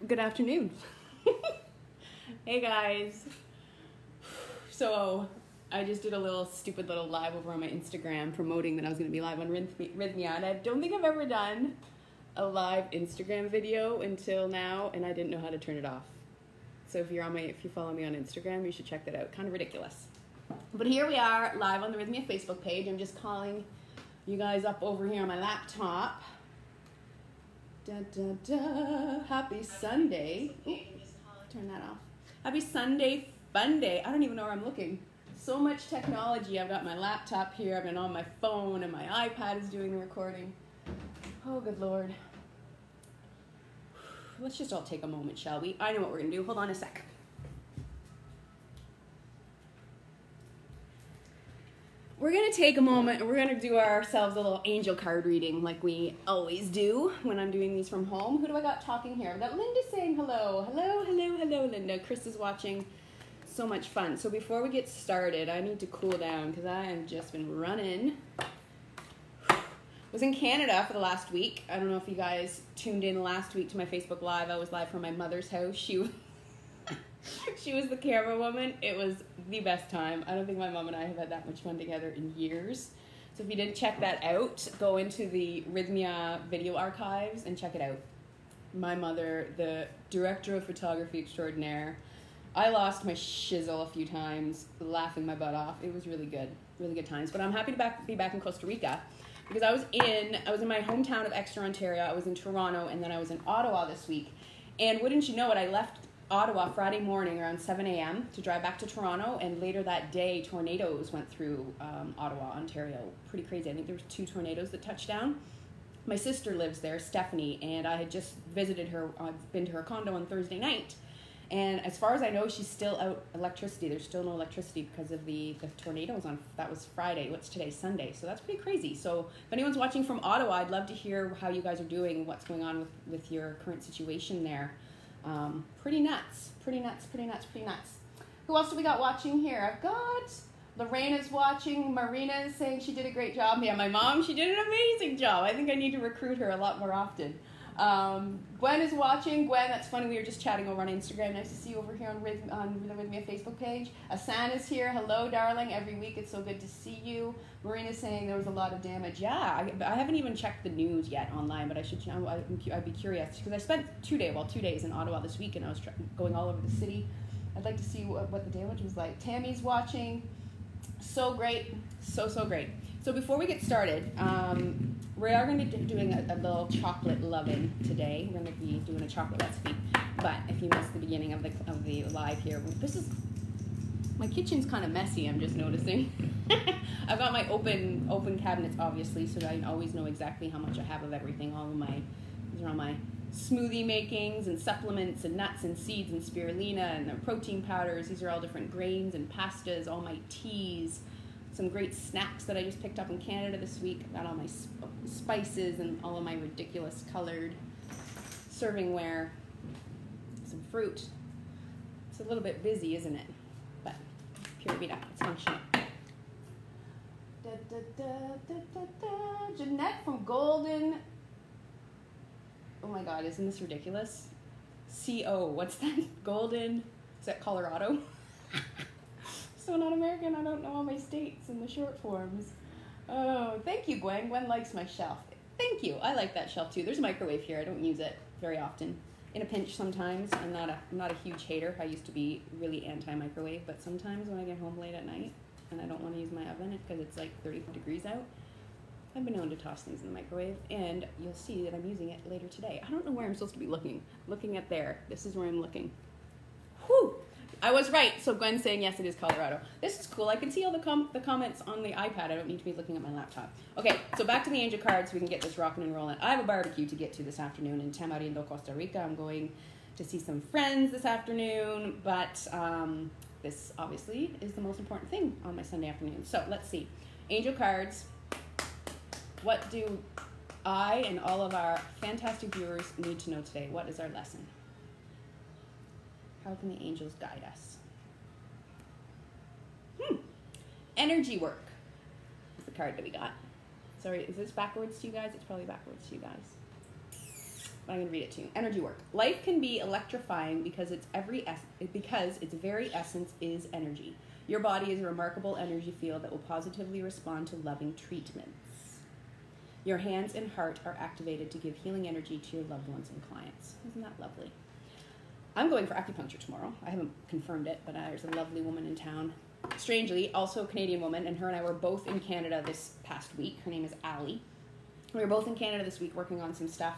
Good afternoon. Hey guys. So I just did a little stupid little live over on my Instagram promoting that I was going to be live on Rythmia, and I don't think I've ever done a live Instagram video until now, and I didn't know how to turn it off. So if you follow me on Instagram, you should check that out. Kind of ridiculous. But here we are live on the Rythmia Facebook page. I'm just calling you guys up over here on my laptop. Da, da, da. Happy Sunday. Ooh, turn that off. Happy Sunday fun day. I don't even know where I'm looking. So much technology. I've got my laptop here. I've been on my phone and my iPad is doing the recording. Oh, good Lord. Let's just all take a moment, shall we? I know what we're going to do. Hold on a sec. We're going to take a moment and we're going to do ourselves a little angel card reading like we always do when I'm doing these from home. Who do I got talking here? I've got Linda saying hello. Hello, hello, hello, Linda. Chris is watching. So much fun. So before we get started, I need to cool down because I have just been running. Was in Canada for the last week. I don't know if you guys tuned in last week to my Facebook Live. I was live from my mother's house. She was the camera woman. It was the best time. I don't think my mom and I have had that much fun together in years. So if you didn't check that out, go into the Rythmia video archives and check it out. My mother, the director of photography extraordinaire. I lost my shizzle a few times, laughing my butt off. It was really good times. But I'm happy to be back in Costa Rica because I was in my hometown of Exeter, Ontario. I was in Toronto, and then I was in Ottawa this week. And wouldn't you know it, I left Ottawa Friday morning around 7 a.m. to drive back to Toronto, and later that day tornadoes went through Ottawa, Ontario. Pretty crazy. I think there was 2 tornadoes that touched down. My sister lives there, Stephanie, and I had just visited her. I've been to her condo on Thursday night, and as far as I know, she's still out electricity. There's still no electricity because of the tornadoes that was Friday. What's today? Sunday. So that's pretty crazy. So if anyone's watching from Ottawa, I'd love to hear how you guys are doing, what's going on with your current situation there. Pretty nuts. Who else do we got watching here? I've got Lorena's watching. Marina is saying she did a great job. Yeah, my mom, she did an amazing job. I think I need to recruit her a lot more often. Gwen is watching. Gwen, that's funny. We were just chatting over on Instagram. Nice to see you over here on the Rythmia Facebook page. Asan is here. Hello, darling. Every week it's so good to see you. Marina's saying there was a lot of damage. Yeah, I haven't even checked the news yet online, but I'd be curious because I spent 2 days in Ottawa this week, and I was going all over the city. I'd like to see what the damage was like. Tammy's watching. So great. So great. So before we get started, we are going to be doing a little chocolate loving today. We're going to be doing a chocolate recipe. But if you missed the beginning of the live here, my kitchen's kind of messy, I'm just noticing. I've got my open cabinets, obviously, so that I always know exactly how much I have of everything. These are all my smoothie makings and supplements and nuts and seeds and spirulina and the protein powders. These are all different grains and pastas, all my teas. Some great snacks that I just picked up in Canada this week. I've got all my spices and all of my ridiculous colored servingware. Some fruit. It's a little bit busy, isn't it? But pure vida. It's functional. Jeanette from Golden. Oh my God, isn't this ridiculous? CO. What's that? Golden. Is that Colorado? So not American, I don't know all my states and the short forms. Oh, thank you, Gwen. Gwen likes my shelf. Thank you. I like that shelf too. There's a microwave here. I don't use it very often. In a pinch sometimes. I'm not a huge hater. I used to be really anti-microwave, but sometimes when I get home late at night and I don't want to use my oven because it's like 35 degrees out, I've been known to toss things in the microwave, and you'll see that I'm using it later today. I don't know where I'm supposed to be looking. Looking at there. This is where I'm looking. Whew! I was right. So Gwen's saying, yes, it is Colorado. This is cool. I can see all the comments on the iPad. I don't need to be looking at my laptop. Okay, so back to the angel cards so we can get this rocking and rolling. I have a barbecue to get to this afternoon in Tamarindo, Costa Rica. I'm going to see some friends this afternoon, but this obviously is the most important thing on my Sunday afternoon. So let's see. Angel cards. What do I and all of our fantastic viewers need to know today? What is our lesson? How can the angels guide us? Energy work is the card that we got. Sorry, is this backwards to you guys? It's probably backwards to you guys. but I'm going to read it to you. Energy work. Life can be electrifying because its very essence is energy. Your body is a remarkable energy field that will positively respond to loving treatments. Your hands and heart are activated to give healing energy to your loved ones and clients. Isn't that lovely? I'm going for acupuncture tomorrow. I haven't confirmed it, but there's a lovely woman in town. Strangely, also a Canadian woman, and her and I were both in Canada this past week. Her name is Allie. We were both in Canada this week working on some stuff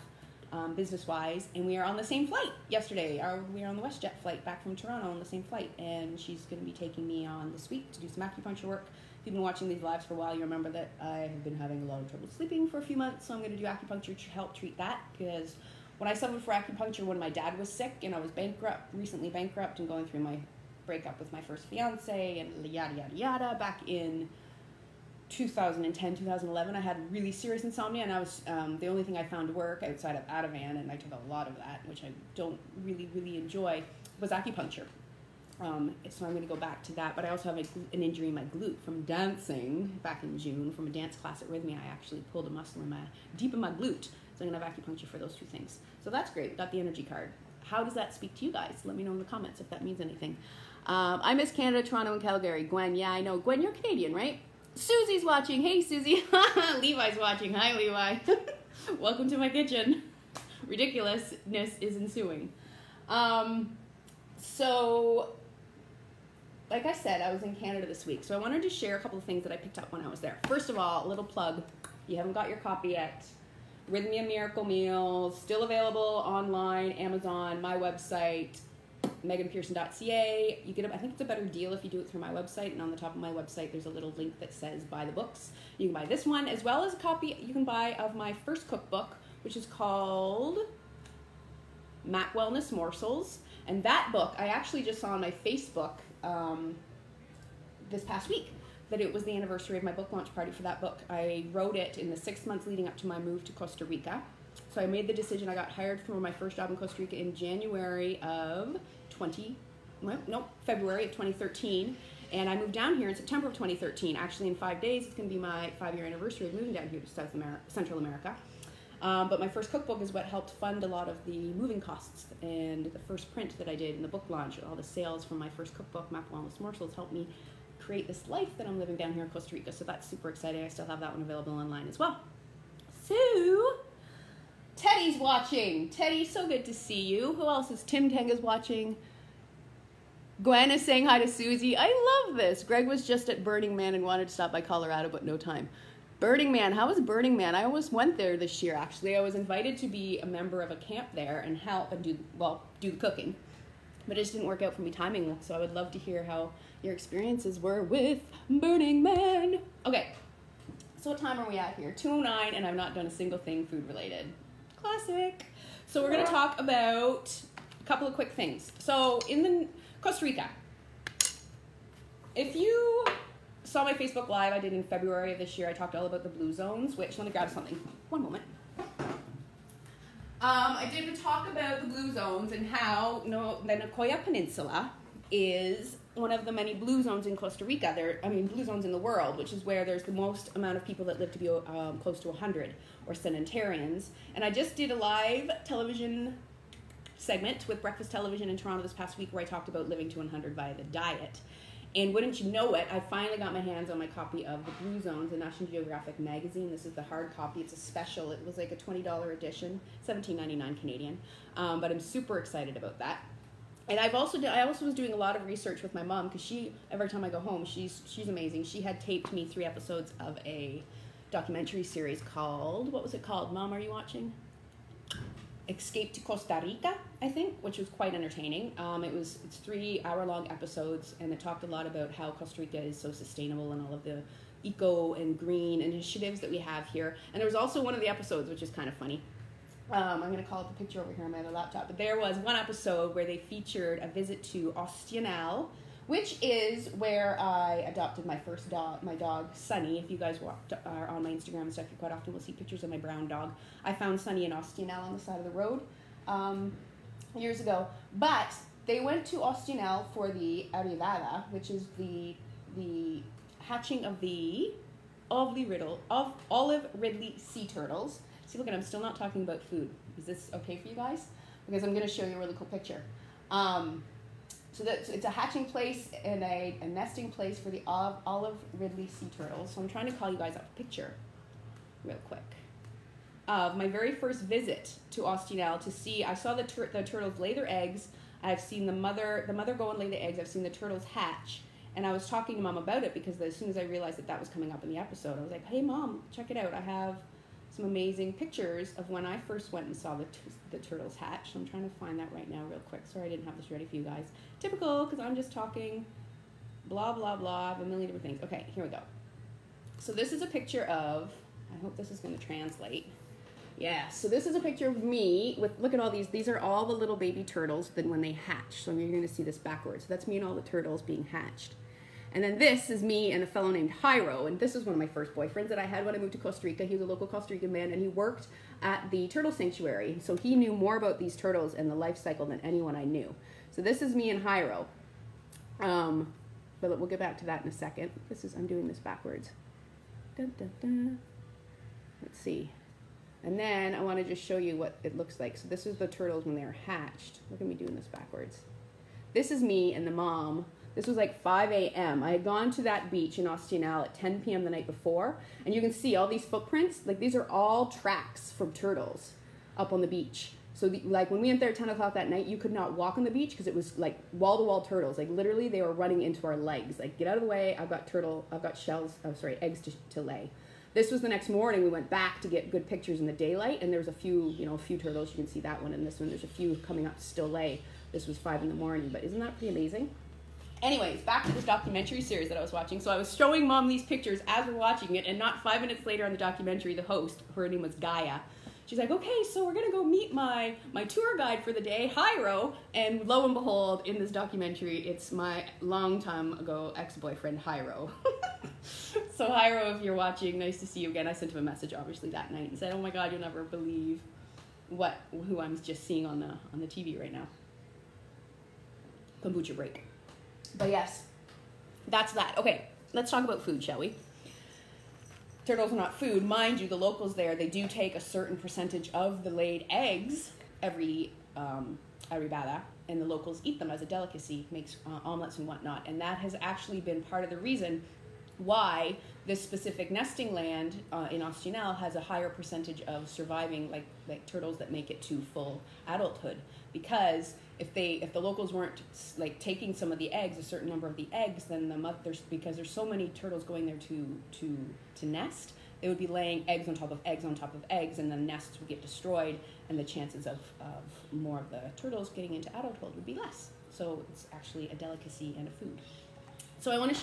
business-wise, and we are on the same flight yesterday. We are on the WestJet flight back from Toronto on the same flight, and she's going to be taking me on this week to do some acupuncture work. If you've been watching these lives for a while, you remember that I have been having a lot of trouble sleeping for a few months, so I'm going to do acupuncture to help treat that, because when I suffered for acupuncture when my dad was sick and I was recently bankrupt and going through my breakup with my first fiance and yada, yada, yada, back in 2010, 2011, I had really serious insomnia, and I was the only thing I found to work outside of Ativan, and I took a lot of that, which I don't really enjoy, was acupuncture. So I'm going to go back to that, but I also have an injury in my glute from dancing back in June from a dance class at Rythmia. I actually pulled a muscle deep in my glute, so I'm going to have acupuncture for those two things. So that's great. Got the energy card. How does that speak to you guys? Let me know in the comments if that means anything. I miss Canada, Toronto, and Calgary. Gwen, yeah, I know. Gwen, you're Canadian, right? Susie's watching. Hey, Susie. Levi's watching. Hi, Levi. Welcome to my kitchen. Ridiculousness is ensuing. So, like I said, I was in Canada this week, so I wanted to share a couple of things that I picked up when I was there. First of all, a little plug. If you haven't got your copy yet, Rythmia Miracle Meals, still available online, Amazon, my website, meganpearson.ca. You get, I think it's a better deal if you do it through my website, and on the top of my website there's a little link that says buy the books. You can buy this one as well as a copy you can buy of my first cookbook, which is called Map Wellness Morsels. And that book I actually just saw on my Facebook this past week, that it was the anniversary of my book launch party for that book. I wrote it in the 6 months leading up to my move to Costa Rica. So I made the decision. I got hired for my first job in Costa Rica in February of 2013. And I moved down here in September of 2013. Actually, in 5 days, it's going to be my 5-year anniversary of moving down here to Central America. But my first cookbook is what helped fund a lot of the moving costs. And the first print that I did in the book launch, all the sales from my first cookbook, Map Wellness Morsels, helped me create this life that I'm living down here in Costa Rica. So that's super exciting. I still have that one available online as well. So, Teddy's watching. Teddy, so good to see you. Who else is? Tim Tang is watching. Gwen is saying hi to Susie. I love this. Greg was just at Burning Man and wanted to stop by Colorado, but no time. Burning Man, how was Burning Man? I almost went there this year, actually. I was invited to be a member of a camp there and help and do the cooking. But it just didn't work out for me timing, so I would love to hear how your experiences were with Burning Man. Okay, so what time are we at here? 2:09, and I've not done a single thing food related. Classic. So we're going to talk about a couple of quick things. So in Costa Rica, if you saw my Facebook Live I did in February of this year, I talked all about the blue zones, which, let me grab something. One moment. I did talk about the blue zones and how the Nicoya Peninsula is one of the many blue zones in Costa Rica. Blue zones in the world, which is where there's the most amount of people that live to be close to 100, or centenarians. And I just did a live television segment with Breakfast Television in Toronto this past week where I talked about living to 100 via the diet. And wouldn't you know it, I finally got my hands on my copy of The Blue Zones, the National Geographic magazine. This is the hard copy. It's a special. It was like a $20 edition, $17.99 Canadian. But I'm super excited about that. And I also was doing a lot of research with my mom, because every time I go home, she's amazing. She had taped me 3 episodes of a documentary series called, what was it called? Mom, are you watching? Escape to Costa Rica, I think, which was quite entertaining. It's 3-hour-long episodes, and it talked a lot about how Costa Rica is so sustainable and all of the eco and green initiatives that we have here. And there was also one of the episodes, which is kind of funny. I'm going to call up the picture over here on my other laptop, but there was one episode where they featured a visit to Ostional, which is where I adopted my first dog, my dog, Sunny. If you guys are on my Instagram and stuff, you quite often will see pictures of my brown dog. I found Sunny in Ostional on the side of the road years ago. But they went to Ostional for the arrivada, which is the hatching of the olive Ridley sea turtles. See, look at, I'm still not talking about food. Is this okay for you guys? Because I'm going to show you a really cool picture. So it's a hatching place and a nesting place for the olive Ridley sea turtles. So I'm trying to call you guys up a picture real quick of my very first visit to Austinel to see. I saw the turtles lay their eggs. I've seen the mother go and lay the eggs. I've seen the turtles hatch. And I was talking to Mom about it because as soon as I realized that was coming up in the episode, I was like, hey, Mom, check it out. I have some amazing pictures of when I first went and saw the turtles hatch. So I'm trying to find that right now real quick. Sorry I didn't have this ready for you guys. Typical, because I'm just talking blah, blah, blah. I have a million different things. Okay, here we go. So this is a picture of, I hope this is going to translate. Yeah, so this is a picture of me with, look at all these. These are all the little baby turtles then when they hatch. So you're going to see this backwards. So that's me and all the turtles being hatched. And then this is me and a fellow named Jairo, and this is one of my first boyfriends that I had when I moved to Costa Rica. He was a local Costa Rican man, and he worked at the turtle sanctuary, so he knew more about these turtles and the life cycle than anyone I knew. So this is me and Jairo. But we'll get back to that in a second. I'm doing this backwards. Dun, dun, dun. Let's see. And then I want to just show you what it looks like. So this is the turtles when they're hatched. Look at me doing this backwards. This is me and the mom. This was like 5 a.m. I had gone to that beach in Austinel at 10 p.m. the night before, and you can see all these footprints. Like, these are all tracks from turtles up on the beach. So, like, when we went there at 10 o'clock that night, you could not walk on the beach because it was, like, wall-to-wall turtles. Like, literally, they were running into our legs. Like, get out of the way. I've got eggs to lay. This was the next morning. We went back to get good pictures in the daylight, and there was a few turtles. You can see that one and this one. There's a few coming up to still lay. This was 5 in the morning, but isn't that pretty amazing? Anyways, back to this documentary series that I was watching. So I was showing Mom these pictures as we're watching it, and not 5 minutes later on the documentary, the host, her name was Gaia, she's like, okay, so we're going to go meet my tour guide for the day, Jairo, and lo and behold, in this documentary, it's my long time ago ex-boyfriend, Jairo. So Jairo, if you're watching, nice to see you again. I sent him a message, obviously, that night and said, oh my God, you'll never believe who I'm just seeing on the TV right now. Kombucha break. But yes, that's that. Okay, let's talk about food, shall we? Turtles are not food. Mind you, the locals there, they do take a certain percentage of the laid eggs every bada, and the locals eat them as a delicacy, makes omelets and whatnot. And that has actually been part of the reason why this specific nesting land in Austinel has a higher percentage of surviving like turtles that make it to full adulthood. Because if the locals weren't like taking some of the eggs, a certain number of the eggs, then because there's so many turtles going there to nest, they would be laying eggs on top of eggs on top of eggs, and the nests would get destroyed, and the chances of more of the turtles getting into adulthood would be less. So it's actually a delicacy and a food. So I want to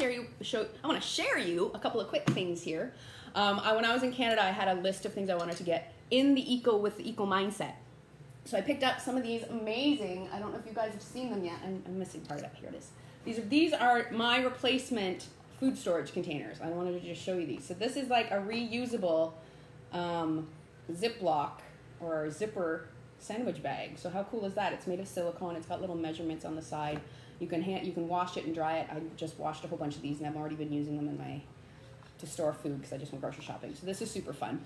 share you a couple of quick things here. When I was in Canada, I had a list of things I wanted to get in the eco mindset. So I picked up some of these amazing, I don't know if you guys have seen them yet. I'm missing part of it. Here it is. These are my replacement food storage containers. I wanted to just show you these. So this is like a reusable Ziploc or zipper sandwich bag. So how cool is that? It's made of silicone. It's got little measurements on the side. You can wash it and dry it. I just washed a whole bunch of these, and I've already been using them to store food because I just went grocery shopping. So this is super fun.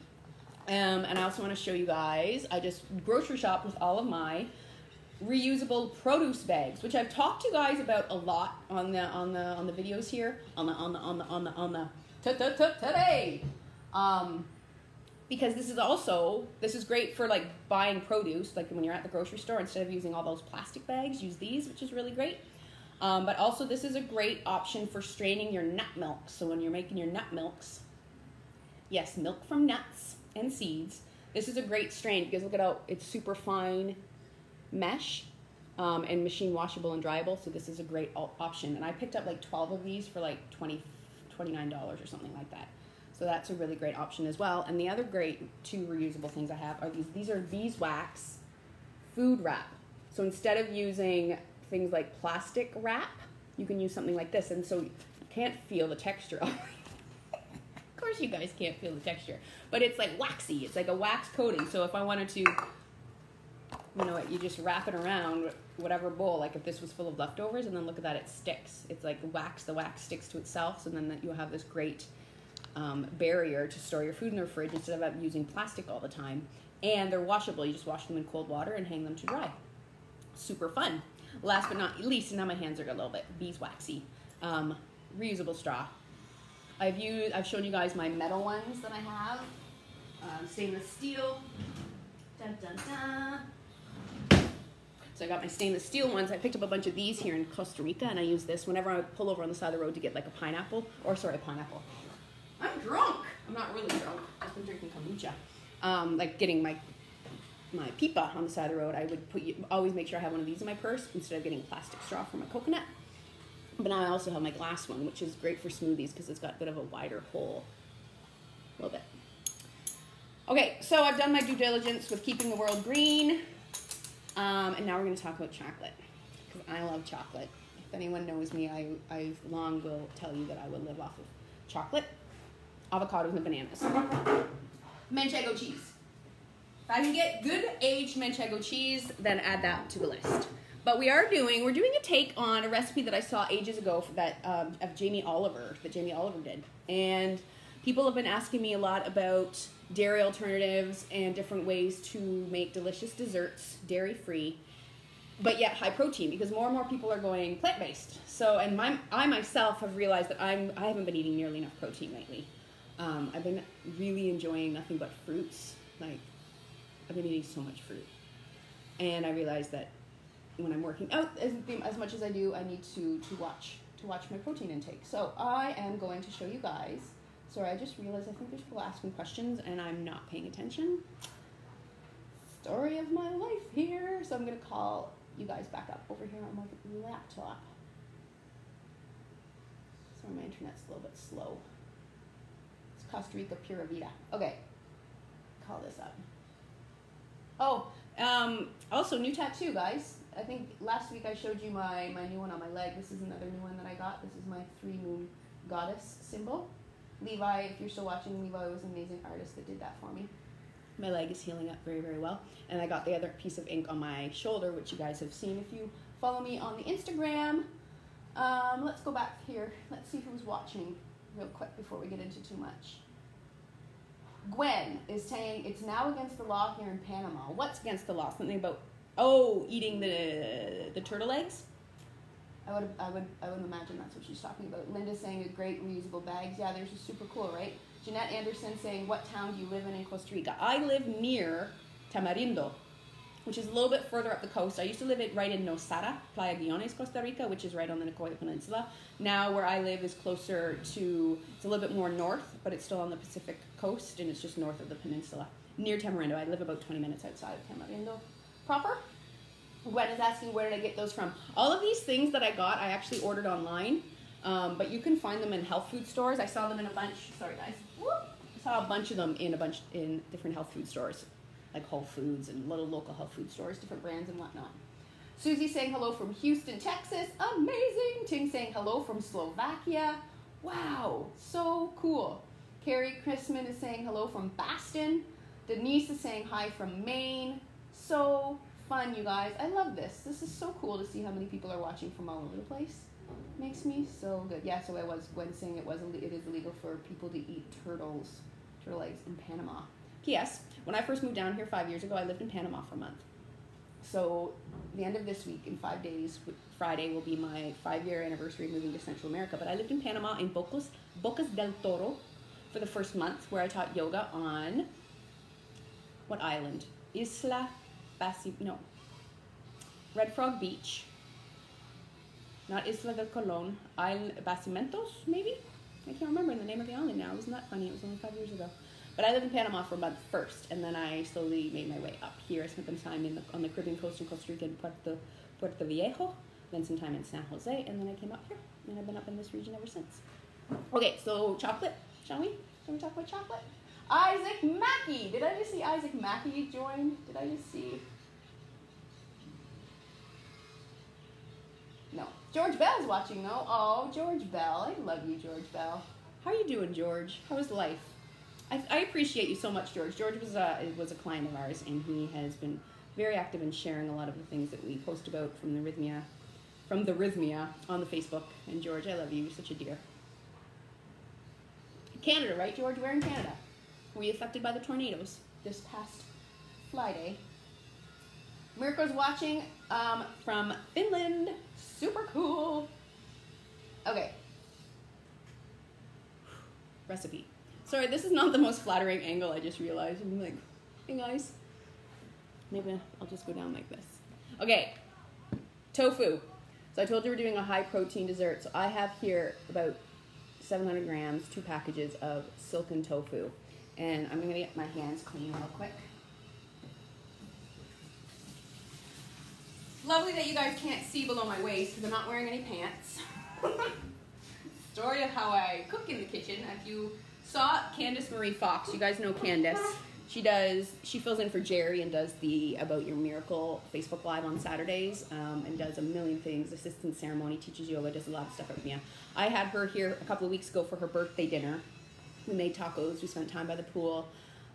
And I also want to show you guys, I just grocery shopped with all of my reusable produce bags, which I've talked to you guys about a lot on the videos here today. Because this is great for like buying produce, like when you're at the grocery store, instead of using all those plastic bags, use these, which is really great. But also this is a great option for straining your nut milk. So when you're making your nut milks, yes, milk from nuts and seeds, this is a great strain because look at how it's super fine mesh and machine washable and dryable. So this is a great option. And I picked up like 12 of these for like $29 or something like that. So that's a really great option as well. And the other great two reusable things I have are these are beeswax food wrap. So instead of using things like plastic wrap, you can use something like this. And so you can't feel the texture of it. Of course you guys can't feel the texture, but it's like waxy. It's like a wax coating. So if I wanted to, you just wrap it around whatever bowl, like if this was full of leftovers, and then look at that, it sticks. It's like wax, the wax sticks to itself, so then you'll have this great barrier to store your food in the fridge instead of using plastic all the time. And they're washable. You just wash them in cold water and hang them to dry. Super fun. Last but not least, now my hands are a little bit beeswaxy. Reusable straw. I've shown you guys my metal ones that I have. Stainless steel. Dun, dun, dun. So I got my stainless steel ones. I picked up a bunch of these here in Costa Rica, and I use this whenever I pull over on the side of the road to get like a pineapple. A pineapple. I'm drunk. I'm not really drunk. I've been drinking kombucha. Like getting my pipa on the side of the road, I would always make sure I have one of these in my purse instead of getting a plastic straw for my coconut. But now I also have my glass one, which is great for smoothies because it's got a bit of a wider hole. A little bit. Okay, so I've done my due diligence with keeping the world green. And now we're going to talk about chocolate because I love chocolate. If anyone knows me, I long will tell you that I will live off of chocolate, avocados, and bananas. Manchego cheese. If I can get good aged Manchego cheese, then add that to the list. But we're doing a take on a recipe that I saw ages ago that of Jamie Oliver, that Jamie Oliver did. And people have been asking me a lot about dairy alternatives and different ways to make delicious desserts, dairy-free, but yet high protein, because more and more people are going plant-based. So, and I myself have realized that I haven't been eating nearly enough protein lately. I've been really enjoying nothing but fruits. Like, I've been eating so much fruit. And I realized that when I'm working out as much as I do, I need to watch my protein intake. So I am going to show you guys. Sorry, I just realized I think there's people asking questions and I'm not paying attention. Story of my life here. So I'm going to call you guys back up over here on my laptop. Sorry, my internet's a little bit slow. It's Costa Rica Pura Vida. Okay, call this up. Oh, also new tattoo, guys. I think last week I showed you my new one on my leg. This is another new one that I got. This is my 3-moon goddess symbol. Levi, if you're still watching, Levi was an amazing artist that did that for me. My leg is healing up very, very well. And I got the other piece of ink on my shoulder, which you guys have seen if you follow me on the Instagram. Let's go back here. Let's see who's watching real quick before we get into too much. Gwen is saying it's now against the law here in Panama. What's against the law? Something about, eating the turtle eggs? I would imagine that's what she's talking about. Linda's saying a great reusable bags. Yeah, they're just super cool, right? Jeanette Anderson saying, what town do you live in Costa Rica? I live near Tamarindo, which is a little bit further up the coast. I used to live right in Nosara, Playa Guiones, Costa Rica, which is right on the Nicoya Peninsula. Now where I live is closer to, it's a little bit more north, but it's still on the Pacific coast, and it's just north of the peninsula, near Tamarindo. I live about 20 minutes outside of Tamarindo proper. Gwen is asking, where did I get those from? All of these things that I got, I actually ordered online, but you can find them in health food stores. I saw them in a bunch, sorry guys, I saw a bunch of them in different health food stores, like Whole Foods and little local health food stores, different brands and whatnot. Susie saying hello from Houston, Texas, amazing. Ting saying hello from Slovakia, wow, so cool. Carrie Chrisman is saying hello from Boston. Denise is saying hi from Maine, so fun, you guys. I love this. This is so cool to see how many people are watching from all over the place. Makes me so good. Yeah, so I was Gwen saying it is illegal for people to eat turtle eggs in Panama. P.S. When I first moved down here 5 years ago, I lived in Panama for a month. So the end of this week, in 5 days, Friday will be my 5-year anniversary of moving to Central America. But I lived in Panama in Bocas del Toro for the first month, where I taught yoga on what island? Red Frog Beach, not Isla del Colón, Basimentos, maybe? I can't remember the name of the island now. Isn't that funny? It was only 5 years ago. But I lived in Panama for a month first, and then I slowly made my way up here. I spent some time on the Caribbean coast in Costa Rica in Puerto Viejo, then some time in San Jose, and then I came up here, and I've been up in this region ever since. Okay, so chocolate, shall we? Shall we talk about chocolate? Isaac Mackey. Did I just see Isaac Mackey join? Did I just see? No. George Bell's watching though. Oh, George Bell. I love you, George Bell. How are you doing, George? How is life? I appreciate you so much, George. George was a client of ours, and he has been very active in sharing a lot of the things that we post about from the Rythmia on the Facebook. And George, I love you. You're such a dear. Canada, right, George? We're in Canada. Were you affected by the tornadoes this past fly day. Mirko's watching from Finland. Super cool. Okay. Recipe. Sorry, this is not the most flattering angle, I just realized. I'm like, hey guys. Maybe I'll just go down like this. Okay. Tofu. So I told you we're doing a high protein dessert. So I have here about 700 grams, 2 packages of silken tofu. And I'm going to get my hands clean real quick. Lovely that you guys can't see below my waist because I'm not wearing any pants. Story of how I cook in the kitchen. If you saw Candace Marie Fox, you guys know Candace. She fills in for Jerry and does the About Your Miracle Facebook Live on Saturdays, and does a million things, assistant ceremony, teaches yoga, does a lot of stuff at Rythmia. I had her here a couple of weeks ago for her birthday dinner. We made tacos, we spent time by the pool,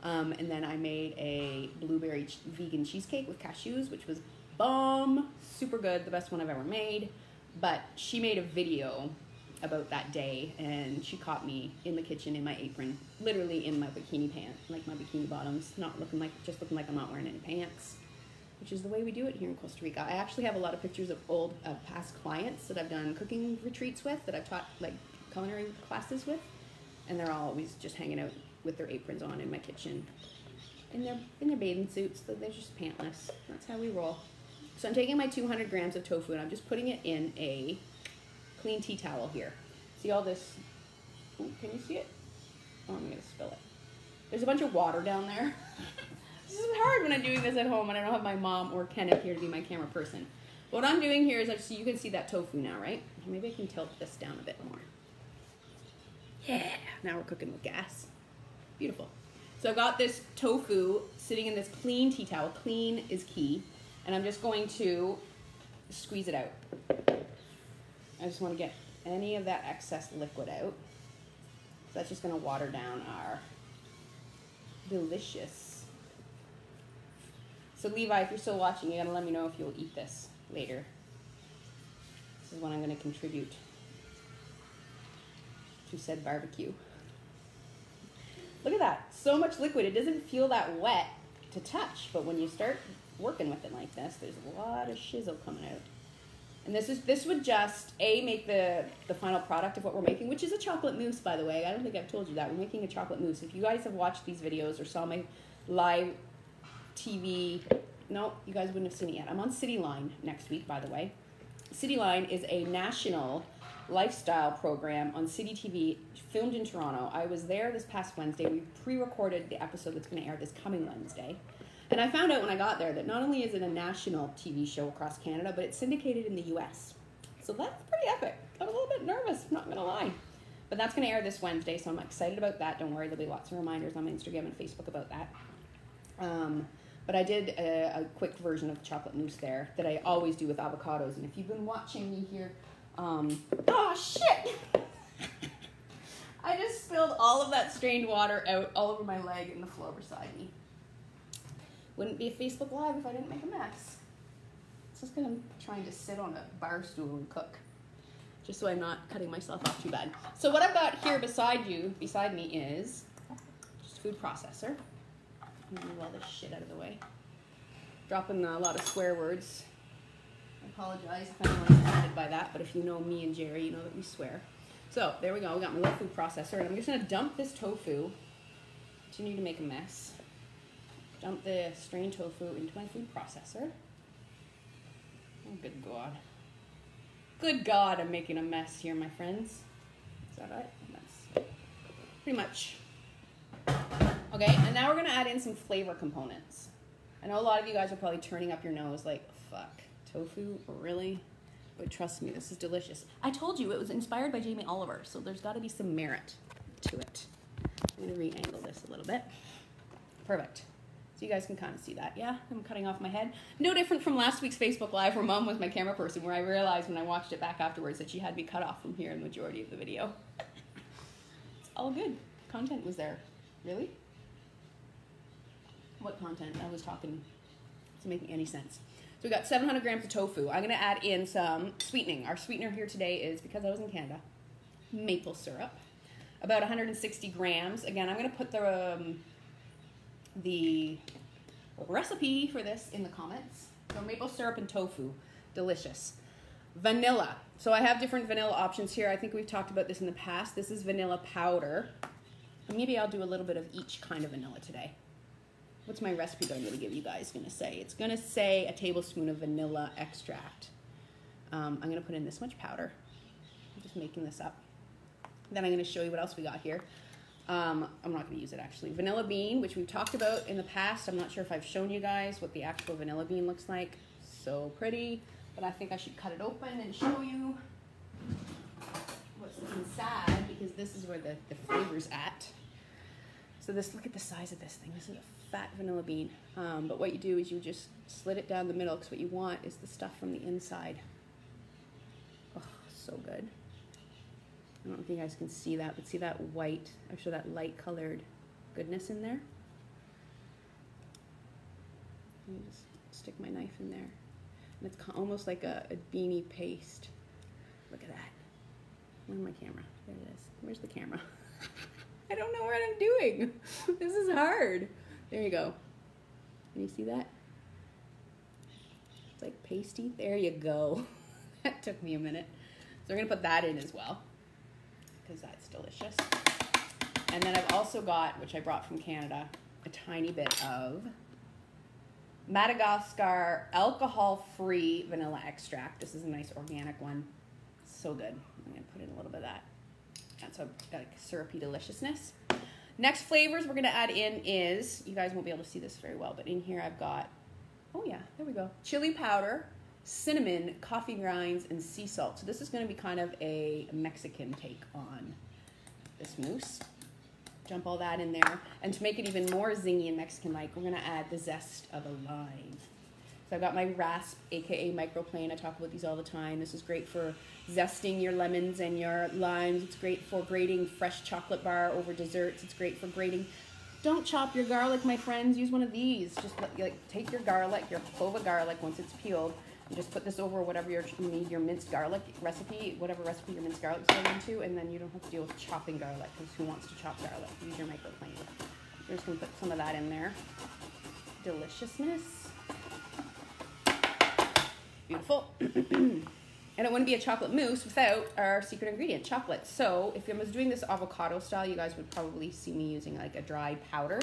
and then I made a blueberry vegan cheesecake with cashews, which was bomb, super good, the best one I've ever made. But she made a video about that day, and she caught me in the kitchen in my apron, literally in my bikini pants, like my bikini bottoms, looking like I'm not wearing any pants, which is the way we do it here in Costa Rica. I actually have a lot of pictures of old past clients that I've done cooking retreats with, that I've taught like culinary classes with, and they're all always just hanging out with their aprons on in my kitchen, in their bathing suits, so they're just pantless. That's how we roll. So I'm taking my 200 grams of tofu and I'm just putting it in a clean tea towel here. See all this? Ooh, can you see it? Oh, I'm gonna spill it. There's a bunch of water down there. This is hard when I'm doing this at home and I don't have my mom or Kenneth here to be my camera person. What I'm doing here is you can see that tofu now, right? Maybe I can tilt this down a bit more. Yeah, now we're cooking with gas. Beautiful. So I've got this tofu sitting in this clean tea towel. Clean is key. And I'm just going to squeeze it out. I just want to get any of that excess liquid out. So that's just going to water down our delicious. So Levi, if you're still watching, you got to let me know if you'll eat this later. This is what I'm going to contribute to said barbecue. Look at that. So much liquid. It doesn't feel that wet to touch, but when you start working with it like this, there's a lot of shizzle coming out. And this would just make the final product of what we're making, which is a chocolate mousse, by the way. I don't think I've told you that. We're making a chocolate mousse. If you guys have watched these videos or saw my live TV, no, you guys wouldn't have seen it yet. I'm on Cityline next week, by the way. Cityline is a national lifestyle program on City TV, filmed in Toronto. I was there this past Wednesday. We pre-recorded the episode that's going to air this coming Wednesday. And I found out when I got there that not only is it a national TV show across Canada, but it's syndicated in the US. So that's pretty epic. I was a little bit nervous, I'm not going to lie. But that's going to air this Wednesday, so I'm excited about that. Don't worry, there'll be lots of reminders on my Instagram and Facebook about that. But I did a quick version of chocolate mousse there that I always do with avocados. And if you've been watching me here, oh shit! I just spilled all of that strained water out all over my leg and the floor beside me. Wouldn't be a Facebook Live if I didn't make a mess. It's just because I'm trying to sit on a bar stool and cook, just so I'm not cutting myself off too bad. So what I've got here beside me is just a food processor. Move all this shit out of the way. Dropping a lot of swear words. I apologize if anyone's offended by that, but if you know me and Jerry, you know that we swear. So there we go. We got my little food processor, and I'm just gonna dump this tofu. Continue to make a mess. Dump the strained tofu into my food processor. Oh, good God. Good God, I'm making a mess here, my friends. Is that right? That's pretty much. Okay, and now we're going to add in some flavor components. I know a lot of you guys are probably turning up your nose like, fuck, tofu, really? But trust me, this is delicious. I told you it was inspired by Jamie Oliver, so there's got to be some merit to it. I'm going to re-angle this a little bit. Perfect. So you guys can kind of see that. Yeah, I'm cutting off my head. No different from last week's Facebook Live where Mom was my camera person, where I realized when I watched it back afterwards that she had me cut off from here in the majority of the video. It's all good. Content was there. Really? What content? I was talking. It's not making any sense. So we got 700 grams of tofu. I'm going to add in some sweetening. Our sweetener here today is, because I was in Canada, maple syrup. About 160 grams. Again, I'm going to put the recipe for this in the comments. So maple syrup and tofu, delicious. Vanilla. So I have different vanilla options here. I think we've talked about this in the past. This is vanilla powder. Maybe I'll do a little bit of each kind of vanilla today. What's my recipe that I'm going to give you guys going to say? It's going to say a tablespoon of vanilla extract. I'm going to put in this much powder. I'm just making this up. Then I'm going to show you what else we got here. I'm not going to use it actually. Vanilla bean, which we've talked about in the past. I'm not sure if I've shown you guys what the actual vanilla bean looks like. So pretty, but I think I should cut it open and show you what's inside, because this is where the flavor's at. So this, look at the size of this thing. This is a fat vanilla bean. But what you do is you just slit it down the middle, because what you want is the stuff from the inside. Oh, so good. I don't know if you guys can see that, but see that white, actually that light colored goodness in there? Let me just stick my knife in there. And it's almost like a beanie paste. Look at that. Where's my camera? There it is. Where's the camera? I don't know what I'm doing. This is hard. There you go. Can you see that? It's like pasty. There you go. That took me a minute. So we're gonna put that in as well, because that's delicious. And then I've also got, which I brought from Canada, a tiny bit of Madagascar alcohol-free vanilla extract. This is a nice organic one. So good. I'm gonna put in a little bit of that. That's got a syrupy deliciousness. Next flavors we're gonna add in is, you guys won't be able to see this very well, but in here I've got, oh yeah, there we go, chili powder, cinnamon, coffee grinds, and sea salt. So this is going to be kind of a Mexican take on this mousse. Jump all that in there. And to make it even more zingy and Mexican-like, we're going to add the zest of a lime. So I've got my rasp, aka microplane. I talk about these all the time. This is great for zesting your lemons and your limes. It's great for grating fresh chocolate bar over desserts. It's great for grating. Don't chop your garlic, my friends. Use one of these. Just take your garlic, your clove of garlic once it's peeled, and just put this over whatever you need, your minced garlic recipe, whatever recipe your minced garlic is going into, and then you don't have to deal with chopping garlic, because who wants to chop garlic? Use your microplane. We're just going to put some of that in there. Deliciousness. Beautiful. And it wouldn't be a chocolate mousse without our secret ingredient, chocolate. So if I was doing this avocado style, you guys would probably see me using like a dry powder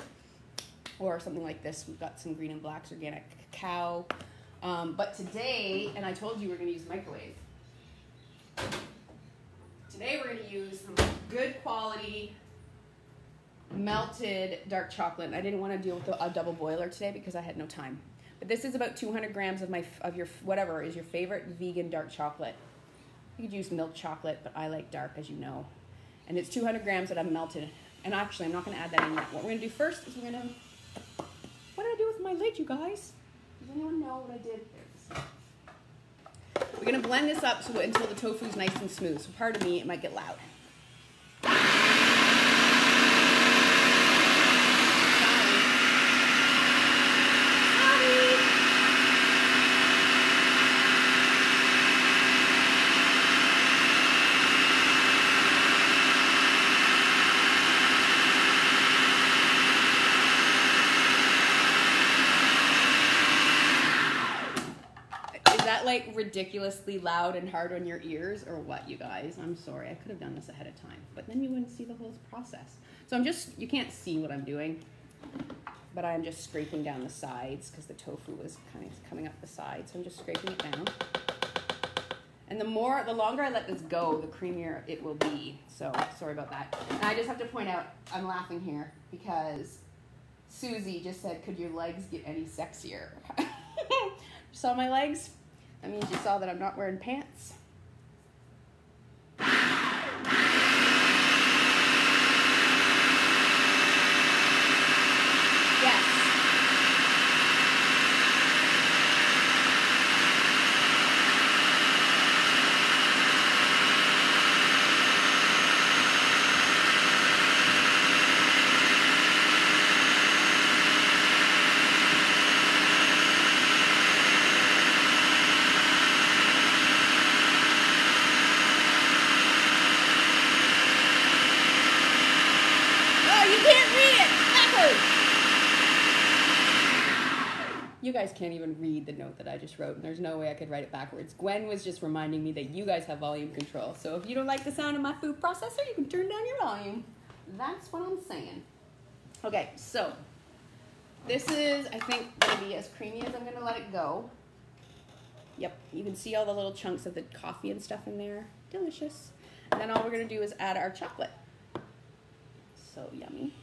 or something like this. We've got some green and blacks organic cacao. But today, and I told you we're going to use microwave. Today we're going to use some good quality melted dark chocolate. And I didn't want to deal with a double boiler today because I had no time. But this is about 200 grams of your whatever is your favorite vegan dark chocolate. You could use milk chocolate, but I like dark, as you know. And it's 200 grams that I've melted. And actually, I'm not going to add that in yet. What we're going to do first is we're going to... What did I do with my lid, you guys? Does anyone know what I did? We're going to blend this up until the tofu's nice and smooth. So pardon me, it might get loud. Like ridiculously loud and hard on your ears or what, you guys? I'm sorry, I could have done this ahead of time, but then you wouldn't see the whole process. So you can't see what I'm doing, but I'm just scraping down the sides because the tofu is kind of coming up the sides. So I'm just scraping it down. And the longer I let this go, the creamier it will be. So sorry about that. And I just have to point out, I'm laughing here because Susie just said, could your legs get any sexier? You saw my legs? That means you saw that I'm not wearing pants. Yes. You guys can't even read the note that I just wrote, and there's no way I could write it backwards. Gwen was just reminding me that you guys have volume control. So if you don't like the sound of my food processor, you can turn down your volume. That's what I'm saying. Okay, so this is, I think, going to be as creamy as I'm going to let it go. Yep, you can see all the little chunks of the coffee and stuff in there. Delicious. And then all we're going to do is add our chocolate. So yummy.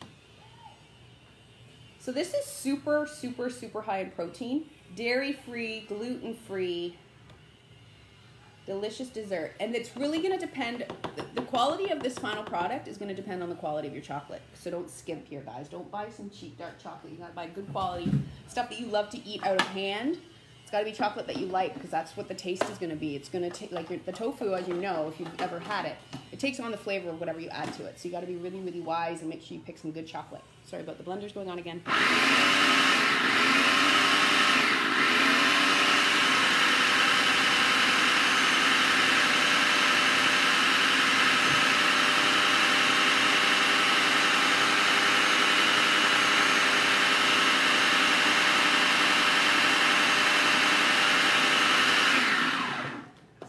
So this is super, super, super high in protein, dairy-free, gluten-free, delicious dessert. And it's really going to depend, the quality of this final product is going to depend on the quality of your chocolate. So don't skimp here, guys. Don't buy some cheap dark chocolate. You got to buy good quality stuff that you love to eat out of hand. It's got to be chocolate that you like, because that's what the taste is going to be. It's going to take, like the tofu, as you know, if you've ever had it, it takes on the flavor of whatever you add to it. So you got to be really, really wise and make sure you pick some good chocolate. Sorry about the blenders going on again.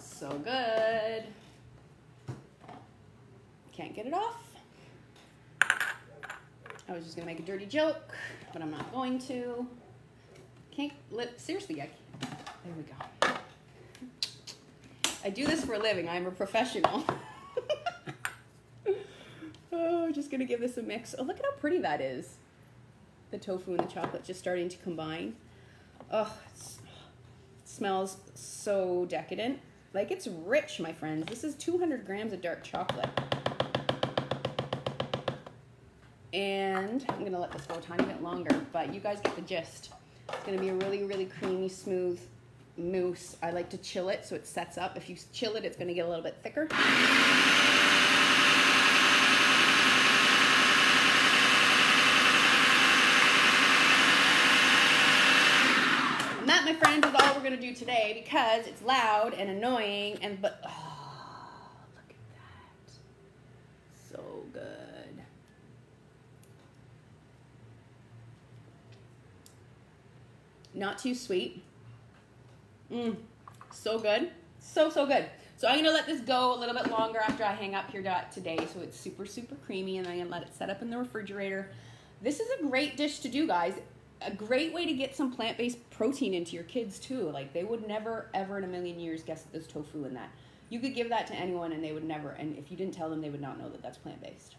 So good. Can't get it off. I was just gonna make a dirty joke, but I'm not going to. Can't seriously, there we go. I do this for a living. I'm a professional. Oh, just gonna give this a mix. Oh, look at how pretty that is. The tofu and the chocolate just starting to combine. Oh, it smells so decadent. Like, it's rich, my friends. This is 200 grams of dark chocolate. And I'm going to let this go a tiny bit longer, but you guys get the gist. It's going to be a really, really creamy, smooth mousse. I like to chill it so it sets up. If you chill it, it's going to get a little bit thicker. And that, my friends, is all we're going to do today, because it's loud and annoying, but oh, look at that. So good. Not too sweet. So good. So, so good. So I'm going to let this go a little bit longer after I hang up here today, so it's super, super creamy, and I'm going to let it set up in the refrigerator. This is a great dish to do, guys. A great way to get some plant-based protein into your kids, too. Like, they would never, ever in a million years guess that there's tofu in that. You could give that to anyone, and they would never, and if you didn't tell them, they would not know that that's plant-based.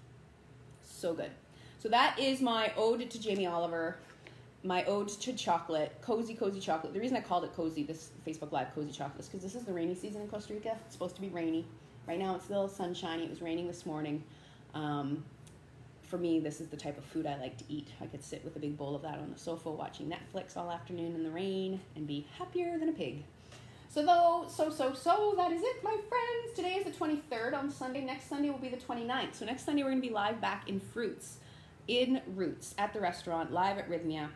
So good. So that is my ode to Jamie Oliver. My ode to chocolate, cozy, cozy chocolate. The reason I called it cozy, this Facebook Live cozy chocolate, is because this is the rainy season in Costa Rica. It's supposed to be rainy. Right now it's a little sunshiny. It was raining this morning. For me, this is the type of food I like to eat. I could sit with a big bowl of that on the sofa watching Netflix all afternoon in the rain and be happier than a pig. So that is it, my friends. Today is the 23rd on Sunday. Next Sunday will be the 29th. So next Sunday we're going to be live back in Roots at the restaurant, live at Rythmia.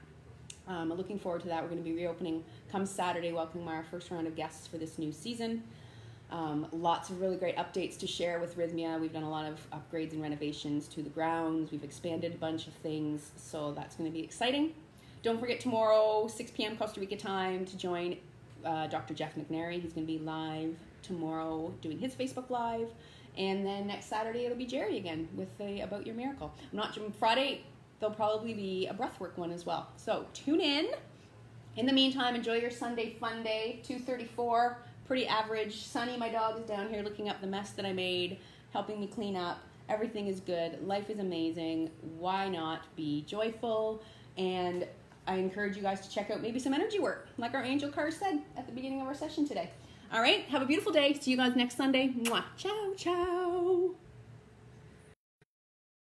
I'm looking forward to that. We're going to be reopening come Saturday, welcoming our first round of guests for this new season. Lots of really great updates to share with Rythmia. We've done a lot of upgrades and renovations to the grounds. We've expanded a bunch of things, so that's going to be exciting. Don't forget tomorrow, 6 p.m. Costa Rica time, to join Dr. Jeff McNary. He's going to be live tomorrow doing his Facebook Live. And then next Saturday, it'll be Jerry again with the About Your Miracle. Friday, there'll probably be a breathwork one as well. So tune in. In the meantime, enjoy your Sunday fun day. 2:34, pretty average. Sunny, my dog, is down here looking up the mess that I made, helping me clean up. Everything is good. Life is amazing. Why not be joyful? And I encourage you guys to check out maybe some energy work, like our angel card said at the beginning of our session today. All right, have a beautiful day. See you guys next Sunday. Mwah. Ciao, ciao.